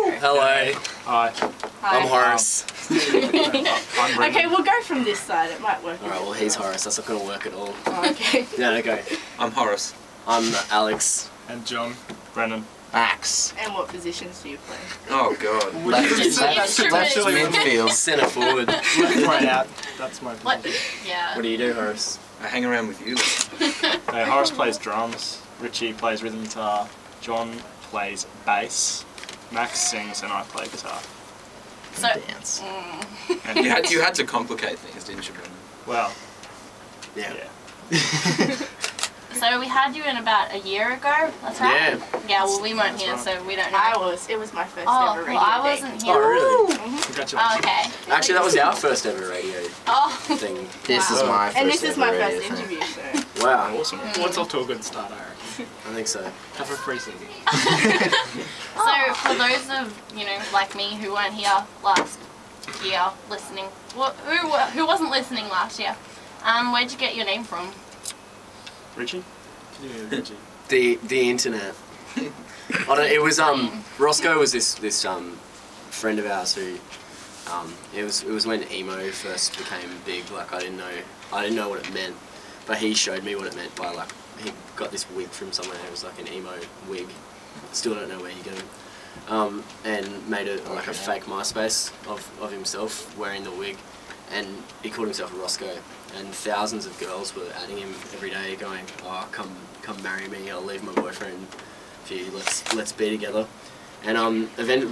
Hello. Hi. I'm Horace. Okay, we'll go from this side. It might work. Alright, well he's Horace. That's not going to work at all. Oh, okay. Yeah, okay. I'm Horace. I'm Alex. And John. Brennan. Max. And what positions do you play? Oh god. Left Actually, midfield. Centre forward. Left right out. That's my What? position. Yeah. What do you do, Horace? I hang around with you. Horace plays drums. Richie plays rhythm guitar. John plays bass. Max sings and I play guitar. So, Dance. And You had to complicate things, didn't you, Brendan? well, Yeah. so we had you in about a year ago. That's right. Yeah. Yeah. Well, we weren't That's here, right. so we don't know. It was my first Oh, ever radio well, I day. wasn't here. Oh, really? Congratulations. Oh, okay. Actually, that was our first ever radio Oh. thing. This is Wow. my first And this is my ever first radio thing. interview, so. Wow. Awesome. Well, it's off to a good start, I reckon. I think so. Have a free CD. So for those of like me who weren't here last year listening, who wasn't listening last year, where'd you get your name from? Richie? Yeah, Richie. The internet. It was Rosco was this friend of ours who it was when emo first became big. Like I didn't know what it meant, but he showed me what it meant by like he got this wig from somewhere. It was like an emo wig. Still don't know where you get it. And made it like a fake MySpace of himself wearing the wig, and he called himself Rosco. And thousands of girls were adding him every day, going, "Oh, come marry me. I'll leave my boyfriend for you. Let's be together." And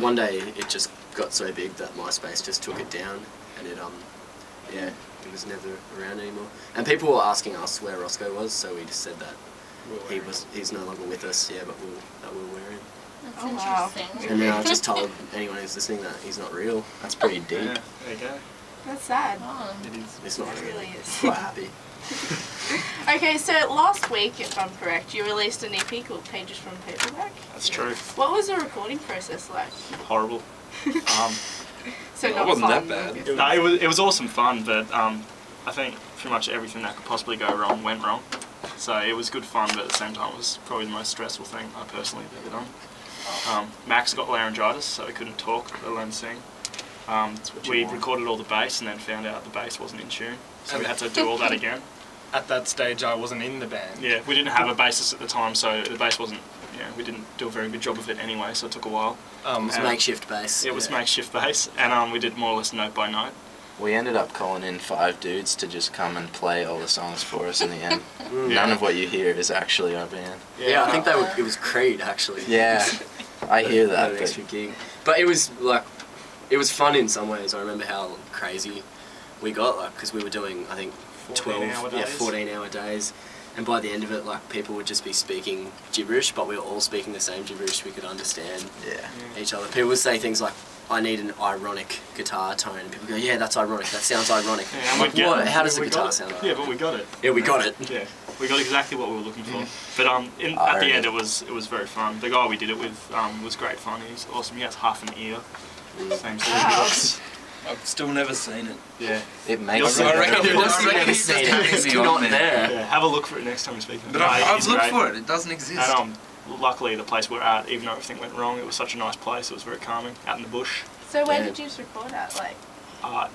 one day it just got so big that MySpace just took it down, and it was never around anymore. And people were asking us where Rosco was, so we just said that he's no longer with us. Yeah, but we'll wear him. That's Oh, wow. interesting. And then I've just told anyone who's listening that he's not real. That's pretty deep. Yeah, there you go. That's sad. Oh. It is. It's not It real. really is. Quite happy. Okay, so last week, if I'm correct, you released an EP called Pages from Paperback. That's true. What was the recording process like? Horrible. So Well, not it wasn't fun, that bad. I guess. No, it was awesome fun, but I think pretty much everything that could possibly go wrong went wrong. So it was good fun, but at the same time it was probably the most stressful thing I personally have ever done. Max got laryngitis, so he couldn't talk, let alone sing. We recorded all the bass and then found out the bass wasn't in tune, so we had to do all that again. At that stage, I wasn't in the band. Yeah, we didn't have a bassist at the time, so the bass wasn't. Yeah, we didn't do a very good job of it anyway, so it took a while. It was And makeshift bass. It was makeshift bass, and we did more or less note by note. We ended up calling in 5 dudes to just come and play all the songs for us in the end. Mm. None of what you hear is actually our band. Yeah, I think it was Creed actually. Yeah, I hear that. An But extra gig. But it was fun in some ways. I remember how crazy we got, because we were doing, I think, 14-hour days. And by the end of it, people would just be speaking gibberish, but we were all speaking the same gibberish. We could understand each other. People would say things like, "I need an ironic guitar tone," and people go, "Yeah, that's ironic. That sounds ironic." Yeah, I'm like, what? How does the guitar sound? Yeah, but we got it. Yeah, we got it. Yeah, we got exactly what we were looking for. But at the end, it was very fun. The guy we did it with was great fun. He's awesome. He has half an ear. Same sort of looks. I've still never seen it. Yeah. it makes I it reckon better. You've never seen it. It's not there. Yeah, have a look for it next time you speak to him. But No, I've he's looked great. for it. It doesn't exist. And luckily, the place we're at, even though everything went wrong, it was such a nice place. It was very calming, out in the bush. So where Yeah. did you record at? Like,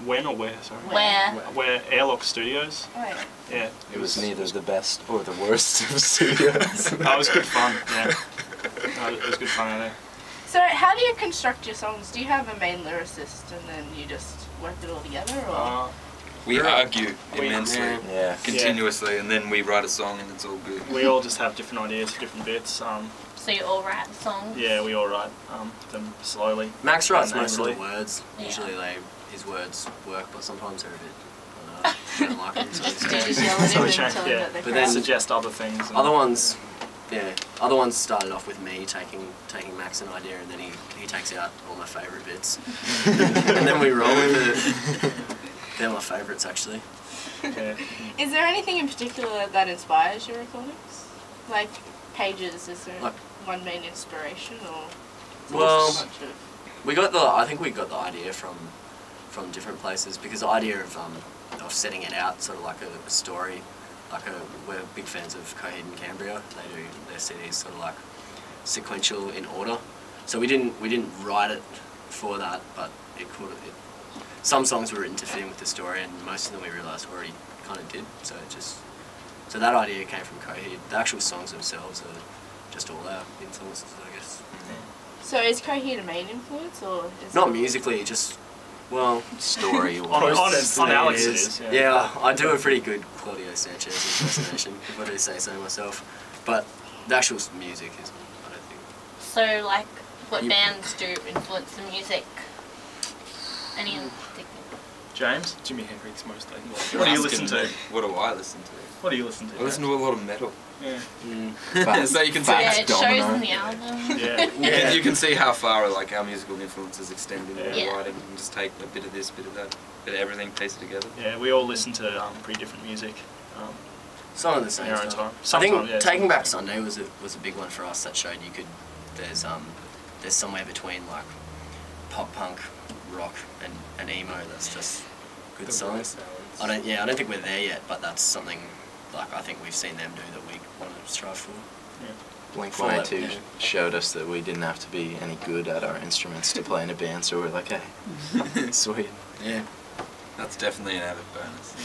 When or where? Sorry. Where? Where Airlock Studios. oh yeah. Yeah. It was neither the best or the worst of studios. It was good fun. Yeah. No, it was good fun out there. So how do you construct your songs? Do you have a main lyricist and then you just work it all together, or? We argue immensely, Yeah. continuously, and then we write a song and it's all good. We all just have different ideas for different bits. So you all write songs? Yeah, we all write them slowly. Max writes And most of the angrily. words. Yeah. Usually his words work, but sometimes they're a bit. I don't like them. So Do you just yell at So him we and change, tell him yeah. that they're But crap? then- Suggest other things. And Other ones started off with me taking Max an idea, and then he takes out all my favourite bits, and then we roll with it. They're my favourites actually. Yeah. Is there anything in particular that inspires your recordings? Like Pages, is there Like- one main inspiration, or? is it Well, just a bunch of- I think we got the idea from different places, because the idea of setting it out sort of like a story, we're big fans of Coheed and Cambria. They do their CDs sort of like sequential in order, So we didn't write it for that, but some songs were written to fit in with the story, and most of them we realised already kind of did. So that idea came from Coheed. The actual songs themselves are just all our influences, I guess. So is Coheed a main influence, or is Not it... musically, just, well... Story. On Alex it is. Yeah, I do a pretty good Claudio Sanchez impersonation, if I do say so myself. But the actual music is, I don't think... So, like, what bands do influence the music? Any in particular? James? Jimi Hendrix mostly. What do you listen to? What do I listen to? What do you listen to? I listen to a lot of metal. Yeah. So you can see, Yeah, it shows Domino. in the album. Yeah. you can see how far like our musical influences extend into Yeah. our writing, and just take a bit of this, bit of that, bit of everything, piece it together. Yeah, we all listen to pretty different music. Some of the same In our own stuff. time. I Sometime, think yeah, Taking sometime. Back Sunday was a big one for us that showed you could, there's somewhere between like pop punk, rock and emo that's just good songs. I don't think we're there yet, but that's something like I think we've seen them do that we want to strive for. Blink-182 showed us that we didn't have to be any good at our instruments to play in a band, so we're like, hey, sweet. Yeah. That's definitely an added bonus.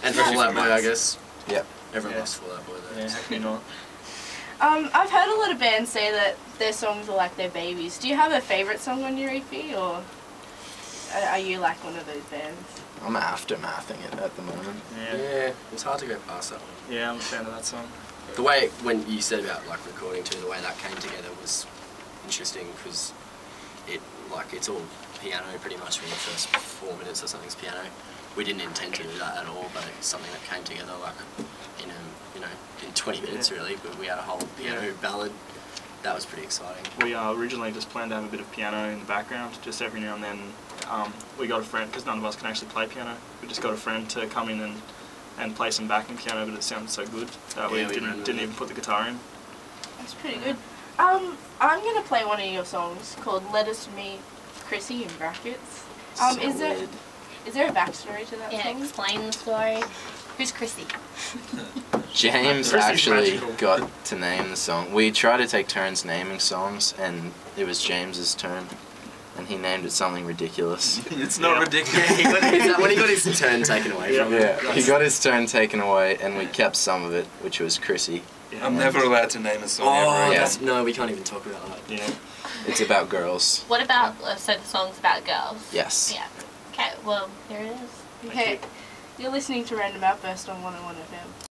And Especially Fall Out for Boy, I maths. guess. Yep. Everyone Yeah. loves Fall Out Boy though. Yeah, how can you not? I've heard a lot of bands say that their songs are like their babies. Do you have a favourite song on your EP, or are you like one of those bands? I'm aftermathing it at the moment. Yeah. It's hard to go past that one. Yeah, I'm a fan of that song. The way, when you said about like recording too, the way that came together was interesting because it's all piano pretty much for the first 4 minutes or something's piano. We didn't intend to do that at all, but it's something that came together like in 20 minutes really. But we had a whole piano ballad. That was pretty exciting. We originally just planned to have a bit of piano in the background, just every now and then. We got a friend, because none of us can actually play piano, we just got a friend to come in and play some backing piano, but it sounded so good that we didn't even put the guitar in. That's pretty good. I'm gonna play one of your songs called "Let Us Meet Chrissy" in brackets. Is there a backstory to that Yeah, song? explain the story. Who's Chrissy? James Chrissy's actually magical. got to name the song. We tried to take turns naming songs, and it was James's turn, and he named it something ridiculous. It's not Yeah. ridiculous. When he got his turn taken away from him. Yeah, he got his turn taken away, and we kept some of it, which was Chrissy. Yeah. I'm never allowed to name a song Oh, ever again. no, we can't even talk about that. Yeah. It's about girls. What about, so the song's about girls? Yes. Yeah. Okay, well, here it is. Okay, you're listening to Random Outburst on 101 FM.